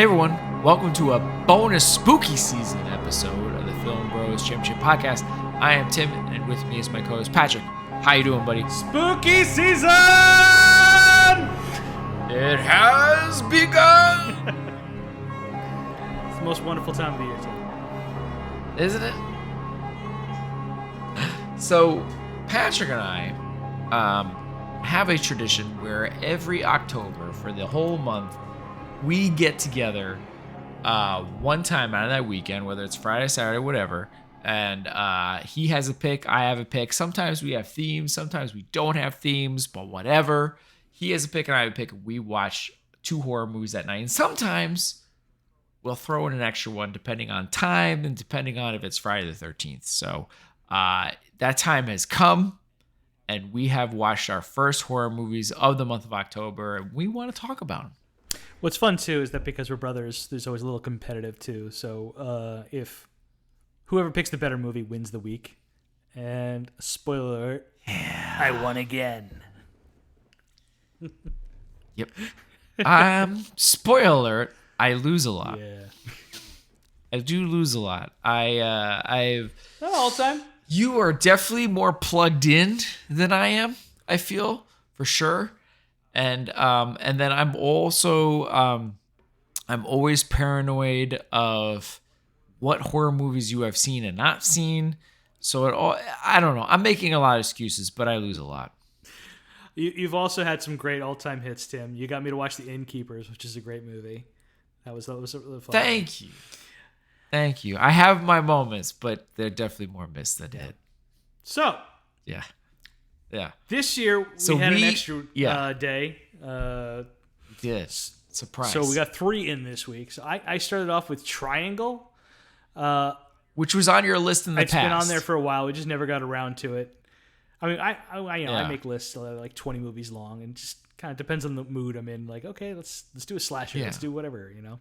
Hey everyone, welcome to a bonus spooky season episode of the Film Bros Championship Podcast. I am Tim, and with me is my co-host Patrick. How you doing, buddy? Spooky season! It has begun! It's the most wonderful time of the year, Tim. Isn't it? So, Patrick and I have a tradition where every October, for the whole month, we get together one time out of that weekend, whether it's Friday, Saturday, whatever, and he has a pick, I have a pick. Sometimes we have themes, sometimes we don't have themes, but whatever. He has a pick and I have a pick. We watch 2 horror movies that night, and sometimes we'll throw in an extra one depending on time and depending on if it's Friday the 13th. So that time has come, and we have watched our first horror movies of the month of October, and we want to talk about them. What's fun, too, is that because we're brothers, there's always a little competitive, too. So if whoever picks the better movie wins the week, and spoiler alert, I won again. Yep. Spoiler alert, I lose a lot. Yeah. I do lose a lot. I've... Not all the time. You are definitely more plugged in than I am, I feel, for sure. And then I'm also I'm always paranoid of what horror movies you have seen and not seen. So I don't know. I'm making a lot of excuses, but I lose a lot. You've also had some great all-time hits, Tim. You got me to watch The Innkeepers, which is a great movie. That was really fun. Thank you. I have my moments, but they're definitely more missed than hit. So yeah. This year we had an extra day. Yes, surprise. So we got 3 in this week. So I started off with Triangle, which was on your list in the past. It's been on there for a while. We just never got around to it. I mean, I make lists that are like 20 movies long, and just kind of depends on the mood I'm in. Like, okay, let's do a slasher. Yeah. Let's do whatever, you know.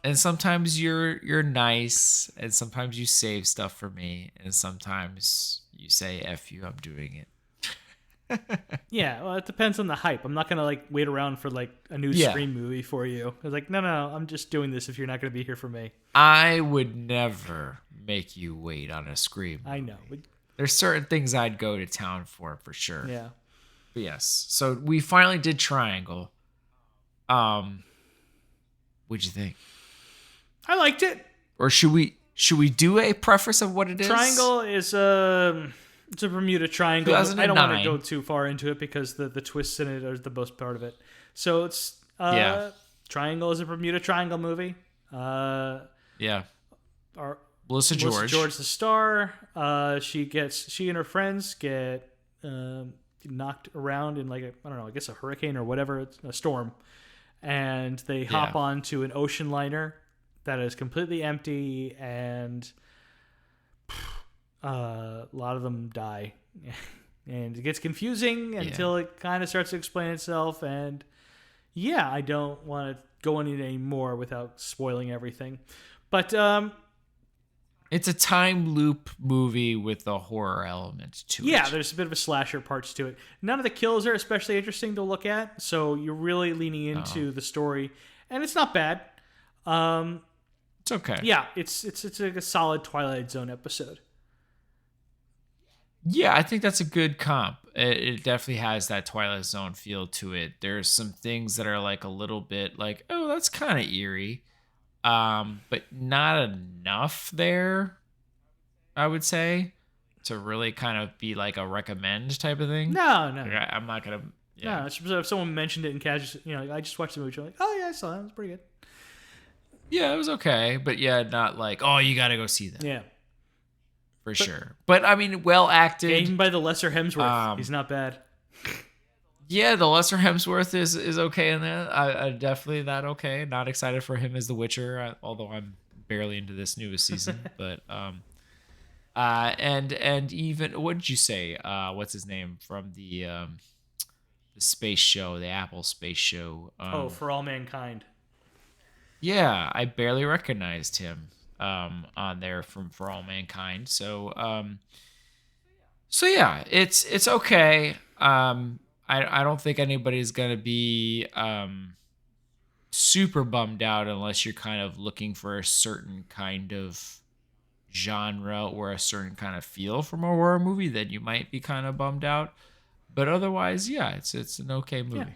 And sometimes you're nice, and sometimes you save stuff for me, and sometimes you say "F you," I'm doing it. Yeah, well, it depends on the hype. I'm not gonna like wait around for like a new Scream movie for you. I was like, no, I'm just doing this if you're not gonna be here for me. I would never make you wait on a Scream movie. I know. There's certain things I'd go to town for sure. Yeah. But yes. So we finally did Triangle. What'd you think? I liked it. Or should we do a preface of what it is? Triangle is it's a Bermuda Triangle. 2009. I don't want to go too far into it because the twists in it are the most part of it. So it's Triangle is a Bermuda Triangle movie. Yeah. Melissa George the star. She and her friends get knocked around in like I guess a hurricane or whatever, it's a storm, and they hop onto an ocean liner that is completely empty, and a lot of them die, and it gets confusing until it kind of starts to explain itself. And I don't want to go into it anymore without spoiling everything, but it's a time loop movie with a horror element to it. Yeah, there's a bit of a slasher parts to it. None of the kills are especially interesting to look at, so you're really leaning into the story, and it's not bad. It's okay. Yeah, it's like a solid Twilight Zone episode. Yeah, I think that's a good comp. It definitely has that Twilight Zone feel to it. There's some things that are like a little bit like, oh, that's kind of eerie. But not enough there, I would say, to really kind of be like a recommend type of thing. No. I'm not gonna. Yeah. No, it's if someone mentioned it in casual, I just watched the movie. You're like, oh yeah, I saw it. It was pretty good. Yeah, it was okay, but not like, oh, you got to go see that. Yeah, for sure. But I mean, well acted. Even by the lesser Hemsworth, he's not bad. Yeah, the lesser Hemsworth is okay in that. I definitely that okay. Not excited for him as the Witcher, although I'm barely into this newest season. But and even what did you say? What's his name from the space show, the Apple space show? For All Mankind. Yeah, I barely recognized him on there from For All Mankind. So yeah, it's okay. I don't think anybody's gonna be super bummed out unless you're kind of looking for a certain kind of genre or a certain kind of feel from a horror movie, then you might be kind of bummed out. But otherwise, yeah, it's an okay movie. Yeah.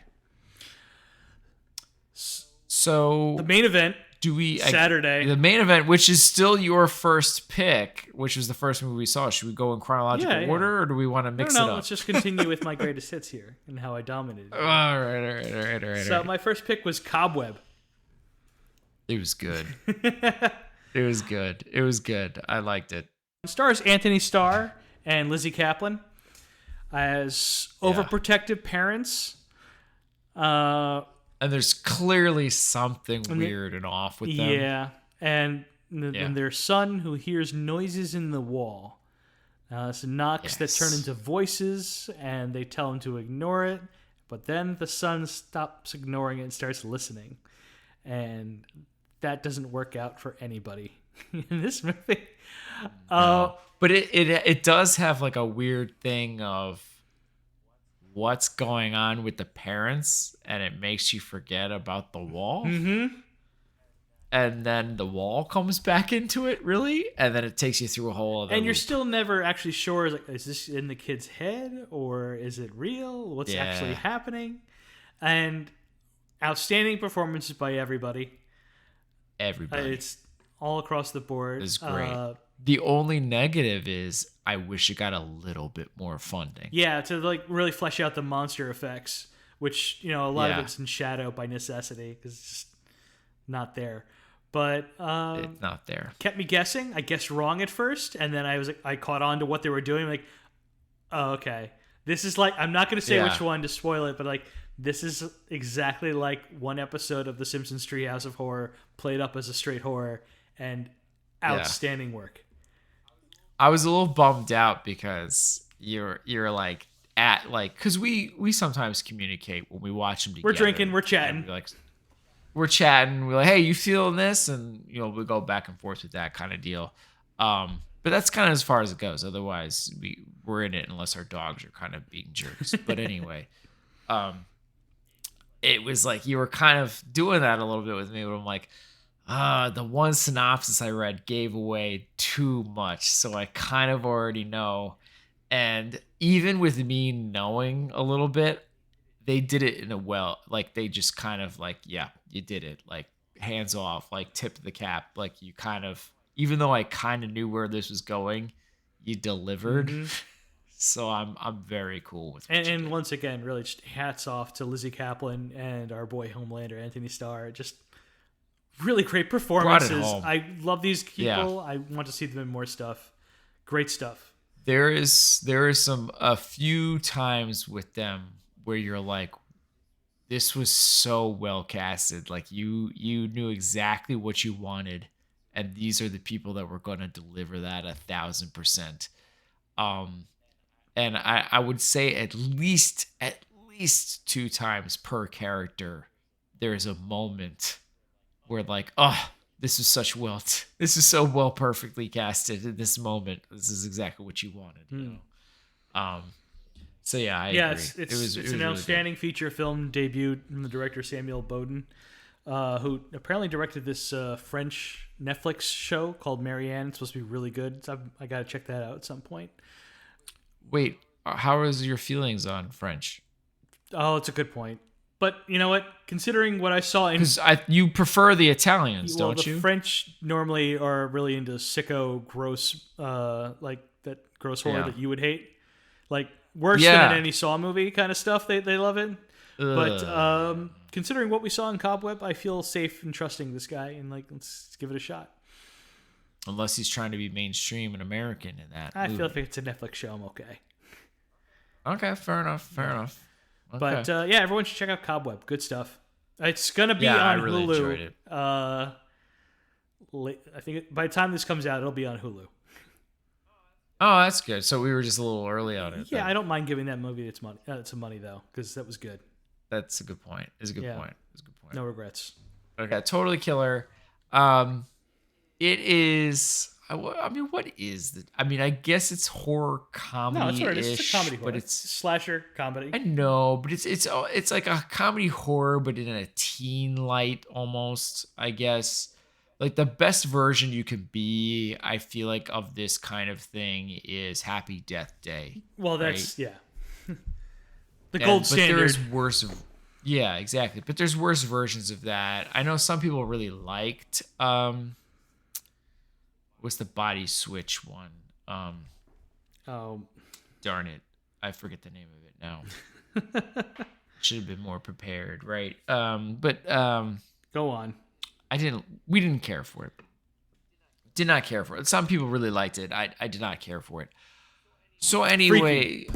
So the main event, Saturday. The main event, which is still your first pick, which was the first movie we saw. Should we go in chronological order, or do we want to mix it up? Let's just continue with my greatest hits here and how I dominated. All right. So my first pick was Cobweb. It was good. It was good. I liked it. It stars Anthony Starr and Lizzie Kaplan as overprotective parents. And there's clearly something weird and off with them. Yeah. And their son, who hears noises in the wall. So knocks that turn into voices, and they tell him to ignore it. But then the son stops ignoring it and starts listening. And that doesn't work out for anybody in this movie. No. But it does have like a weird thing of what's going on with the parents, and it makes you forget about the wall. Mm-hmm. And then the wall comes back into it, really, and then it takes you through a whole other. And you're still never actually sure, is this in the kid's head or is it real? What's actually happening? And outstanding performances by everybody. It's all across the board. It's great. The only negative is I wish it got a little bit more funding. Yeah, to like really flesh out the monster effects, which, a lot of it's in shadow by necessity because it's just not there. But it's not there. Kept me guessing. I guessed wrong at first, and then I caught on to what they were doing. Like, oh, okay, this is like, I'm not going to say which one to spoil it, but like, this is exactly like one episode of The Simpsons Treehouse of Horror played up as a straight horror, and outstanding work. I was a little bummed out because you're like because we sometimes communicate when we watch them together. We're drinking, we're chatting. We're chatting. We're like, hey, you feeling this? And we go back and forth with that kind of deal. But that's kind of as far as it goes. Otherwise, we're in it unless our dogs are kind of being jerks. But anyway, it was like you were kind of doing that a little bit with me. But I'm like, the one synopsis I read gave away too much, so I kind of already know. And even with me knowing a little bit, they did it in a they just kind of like, yeah, you did it, like hands off, like tip of the cap, like you kind of, even though I kind of knew where this was going, you delivered. Mm-hmm. So I'm very cool with it. And once again, really just hats off to Lizzie Kaplan and our boy Homelander Anthony Starr. Just really great performances. I love these people. I want to see them in more stuff. Great stuff. There is a few times with them where you're like, this was so well casted. Like you knew exactly what you wanted, and these are the people that were going to deliver that 1,000%. And I would say at least 2 times per character, there is a moment where like, oh, this is so well perfectly casted in this moment. This is exactly what you wanted. So yeah, I agree. It's an outstanding really feature film debut from the director Samuel Bowden, who apparently directed this French Netflix show called Marianne. It's supposed to be really good. So I got to check that out at some point. Wait, how is your feelings on French? Oh, it's a good point. But you know what? Considering what I saw in... Because you prefer the Italians, don't you? The French normally are really into sicko, gross, like that gross horror that you would hate. Like, worse than in any Saw movie kind of stuff. They love it. But considering what we saw in Cobweb, I feel safe in trusting this guy and like, let's give it a shot. Unless he's trying to be mainstream and American in that I movie. feel like it's a Netflix show. I'm okay. Okay, fair enough. Okay. But everyone should check out Cobweb. Good stuff. It's gonna be on I really Hulu. Enjoyed it. I think by the time this comes out, it'll be on Hulu. Oh, that's good. So we were just a little early on it. Yeah, then. I don't mind giving that movie some money though, because that was good. That's a good point. It's a good point. No regrets. Okay, totally killer. It is I mean, what is the? I mean, I guess it's horror comedy. No, it's all right. It's a comedy horror. But it's slasher comedy. I know, but it's like a comedy horror, but in a teen light almost. I guess like the best version you could be, I feel like, of this kind of thing is Happy Death Day. Well, that's right? Yeah, the gold standard. But there's worse. Yeah, exactly. But there's worse versions of that. I know some people really liked. What's the body switch one? Oh, darn it! I forget the name of it now. Should have been more prepared, right? But go on. We didn't care for it. Did not care for it. Some people really liked it. I did not care for it. So anyway,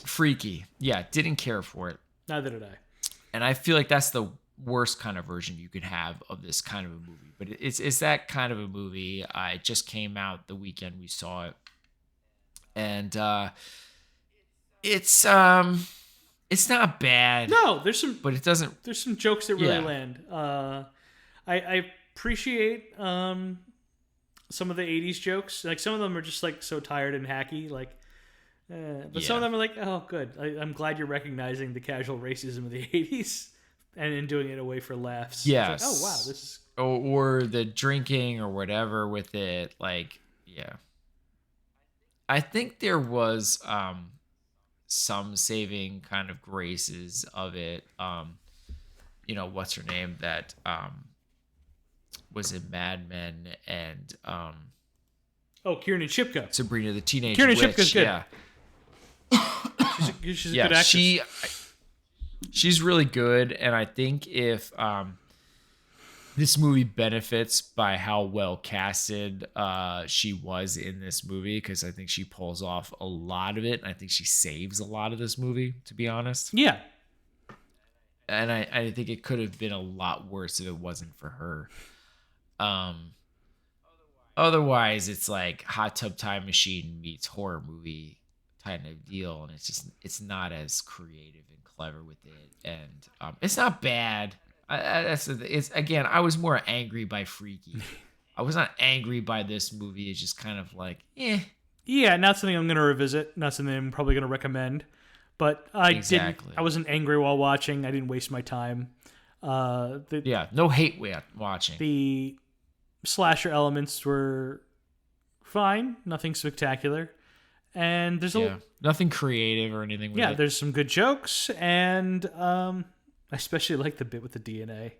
Freaky. Yeah, didn't care for it. Neither did I. And I feel like that's the worst kind of version you could have of this kind of a movie. But it's that kind of a movie. It just came out the weekend we saw it. And it's not bad. No, there's some, but it doesn't. There's some jokes that really land. I appreciate some of the 80s jokes. Like some of them are just like so tired and hacky. Like, but some of them are like, oh, good. I'm glad you're recognizing the casual racism of the 80s and doing it away for laughs. Yes. Like, oh wow, this is. Or the drinking or whatever with it. Like, yeah. I think there was some saving kind of graces of it. What's her name? That was in Mad Men and Kiernan Shipka. Sabrina the Teenage Kiernan Witch. Shipka's good. Yeah. she's a good actress. She's really good, and I think if this movie benefits by how well casted she was in this movie, because I think she pulls off a lot of it, and I think she saves a lot of this movie, to be honest. Yeah. And I think it could have been a lot worse if it wasn't for her. Otherwise, it's like Hot Tub Time Machine meets horror movie kind of deal, and it's not as creative and clever with it, and it's not bad. Again, I was more angry by Freaky. I was not angry by this movie. It's just kind of like, yeah, not something I'm going to revisit. Not something I'm probably going to recommend. But I wasn't angry while watching. I didn't waste my time. No hate watching. The slasher elements were fine. Nothing spectacular. And there's nothing creative or anything with it. There's some good jokes, and I especially like the bit with the DNA.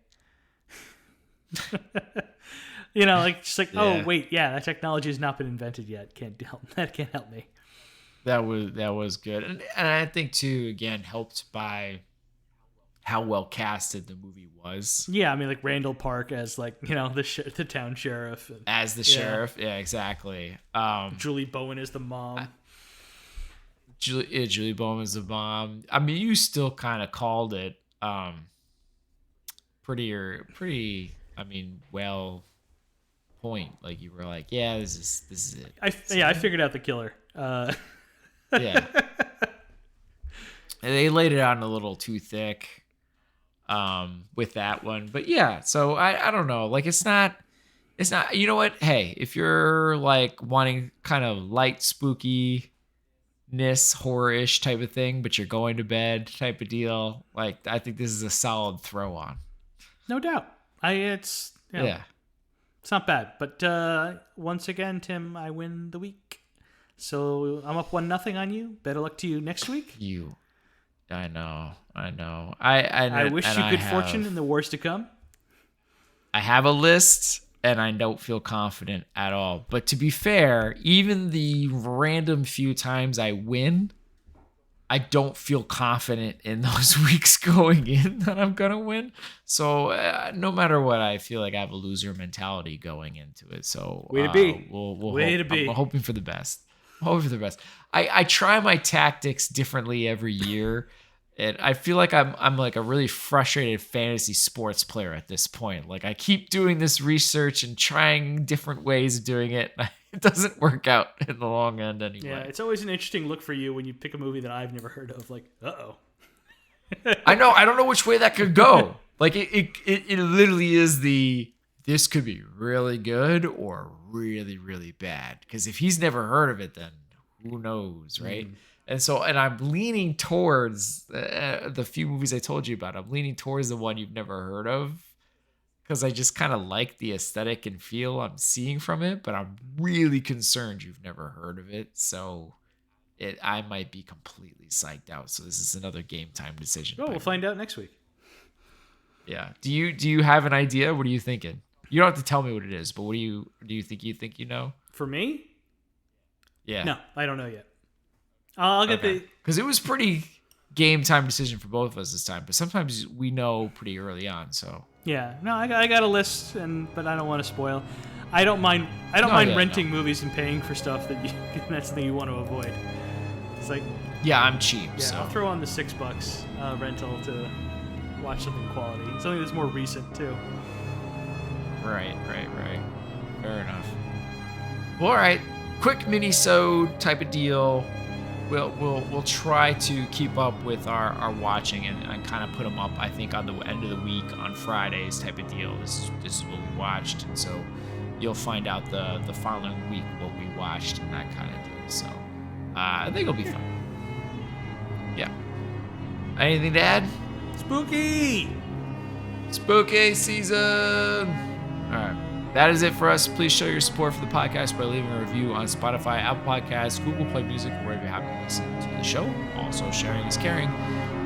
Oh wait, that technology has not been invented yet. That can't help me. That was good, and I think too, again, helped by how well casted the movie was. Yeah, I mean, like Randall Park as the town sheriff. As the sheriff, yeah, exactly. Julie Bowen is the mom. Julie Bowen is the mom. I mean, you still kind of called it pretty. I mean, well, point. Like you were like, yeah, this is it. I figured out the killer. Yeah. And they laid it on a little too thick with that one. But yeah, so I don't know. Like it's not, you know what? Hey, if you're like wanting kind of light spookiness, horror-ish type of thing, but you're going to bed type of deal, like I think this is a solid throw on. No doubt. It's not bad. But once again, Tim, I win the week. So I'm up 1-0 on you. Better luck to you next week. I know. I wish you good fortune in the wars to come. I have a list, and I don't feel confident at all. But to be fair, even the random few times I win, I don't feel confident in those weeks going in that I'm going to win. So no matter what, I feel like I have a loser mentality going into it. So way to be. I'm hoping for the best. I try my tactics differently every year. And I feel like I'm like a really frustrated fantasy sports player at this point. Like I keep doing this research and trying different ways of doing it. It doesn't work out in the long end anyway. Yeah, it's always an interesting look for you when you pick a movie that I've never heard of. Like, uh-oh. I know. I don't know which way that could go. Like it literally is the this could be really good or really, really bad. Because if he's never heard of it, then who knows, right? And I'm leaning towards the few movies I told you about. I'm leaning towards the one you've never heard of because I just kind of like the aesthetic and feel I'm seeing from it. But I'm really concerned you've never heard of it. So I might be completely psyched out. So this is another game time decision. Oh, we'll find out next week. Yeah. Do you have an idea? What are you thinking? You don't have to tell me what it is, but what do you think you know? For me? Yeah. No, I don't know yet. I'll get because it was pretty game time decision for both of us this time, but sometimes we know pretty early on. So yeah, no, I got a list, but I don't want to spoil. I don't mind renting movies and paying for stuff that's something you want to avoid. It's like I'm cheap. Yeah, so I'll throw on the $6 rental to watch something quality, something that's more recent too. Right. Fair enough. Well, all right, quick mini-sode type of deal. We'll try to keep up with our watching and kind of put them up. I think on the end of the week on Fridays type of deal. This is what we watched, and so you'll find out the following week what we watched and that kind of deal. So I think it'll be fun. Yeah. Anything to add? Spooky season. All right. That is it for us. Please show your support for the podcast by leaving a review on Spotify, Apple Podcasts, Google Play Music, or wherever you happen to listen to the show. Also, sharing is caring.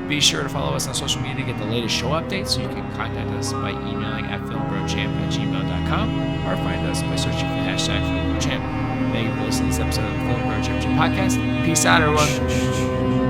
Be sure to follow us on social media to get the latest show updates, so you can contact us by emailing at filmbrochamp@gmail.com or find us by searching for the hashtag filmbrochamp. Thank you for listening to this episode of the Film Bro Champ podcast. Peace out, everyone.